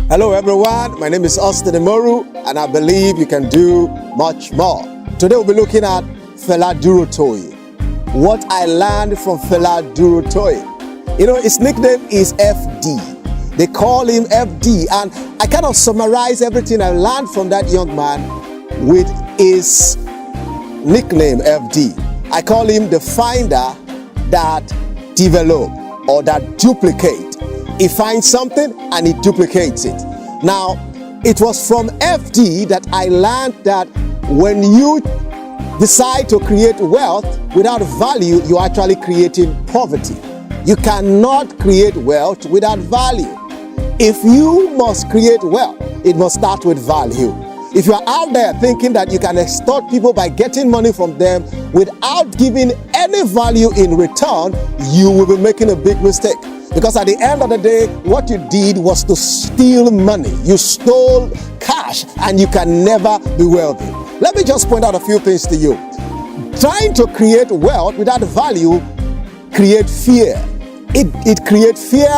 Hello everyone, my name is Austin Imoru and I believe you can do much more. Today we'll be looking at Fela Durotoye. What I learned from Fela Durotoye. You know, his nickname is FD. They call him FD, and I kind of summarize everything I learned from that young man with his nickname FD. I call him the finder that develop or that duplicate. He finds something and he duplicates it. Now, it was from FD that I learned that when you decide to create wealth without value, you're actually creating poverty. You cannot create wealth without value. If you must create wealth, it must start with value. If you're out there thinking that you can extort people by getting money from them without giving any value in return, you will be making a big mistake. Because at the end of the day, what you did was to steal money. You stole cash and you can never be wealthy. Let me just point out a few things to you. Trying to create wealth without value creates fear. It creates fear,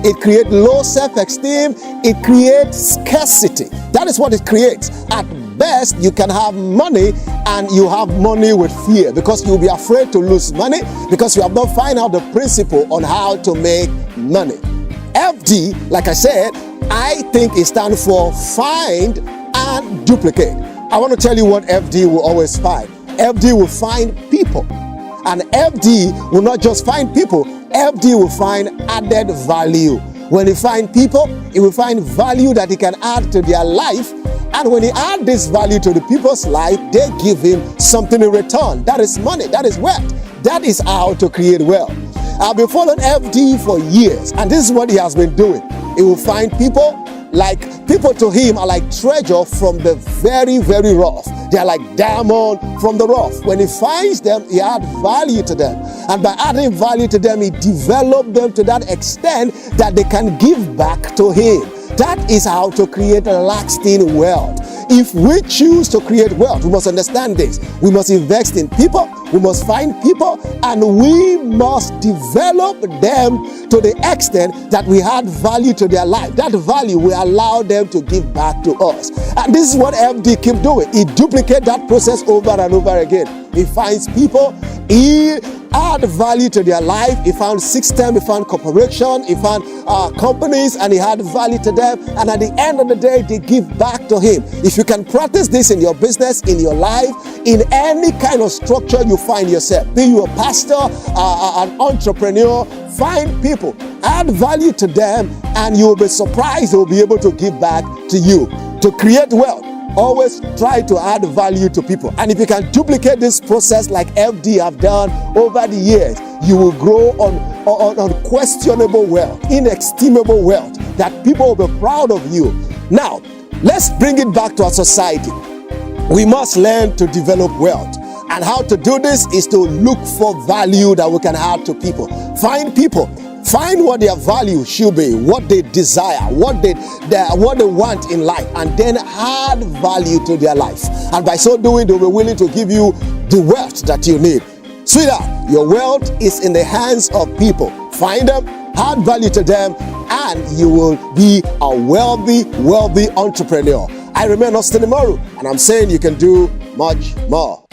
it creates low self-esteem, it creates scarcity. That is what it creates. At best, you can have money and you have money with fear because you'll be afraid to lose money because you have not found out the principle on how to make money. FD, like I said, I think it stands for find and duplicate. I want to tell you what FD will always find. FD will find people. And FD will not just find people, FD will find added value. When he finds people, he will find value that he can add to their life. And when he adds this value to the people's life, they give him something in return. That is money, that is wealth. That is how to create wealth. I've been following FD for years, and this is what he has been doing. He will find people to him are like treasure from the very, very rough. They are like diamond from the rough. When he finds them, he adds value to them. And by adding value to them, he develops them to that extent that they can give back to him. That is how to create lasting wealth. If we choose to create wealth, we must understand this. We must invest in people, we must find people, and we must develop them to the extent that we add value to their life. That value will allow them to give back to us. And this is what FD keep doing. He duplicates that process over and over again. He finds people, he add value to their life. He found system, he found corporation, he found companies, and he had value to them. And at the end of the day, they give back to him. If you can practice this in your business, in your life, in any kind of structure you find yourself, be you a pastor, an entrepreneur, find people, add value to them, and you'll be surprised they'll be able to give back to you. To create wealth, always try to add value to people. And if you can duplicate this process like FD have done over the years, you will grow on unquestionable wealth, inestimable wealth, that people will be proud of you. Now, let's bring it back to our society. We must learn to develop wealth. And how to do this is to look for value that we can add to people. Find people. Find what their value should be, what they desire, what they want in life, and then add value to their life. And by so doing, they'll be willing to give you the wealth that you need. Sweetheart, your wealth is in the hands of people. Find them, add value to them, and you will be a wealthy entrepreneur. I remain Austin Imoru, and I'm saying you can do much more.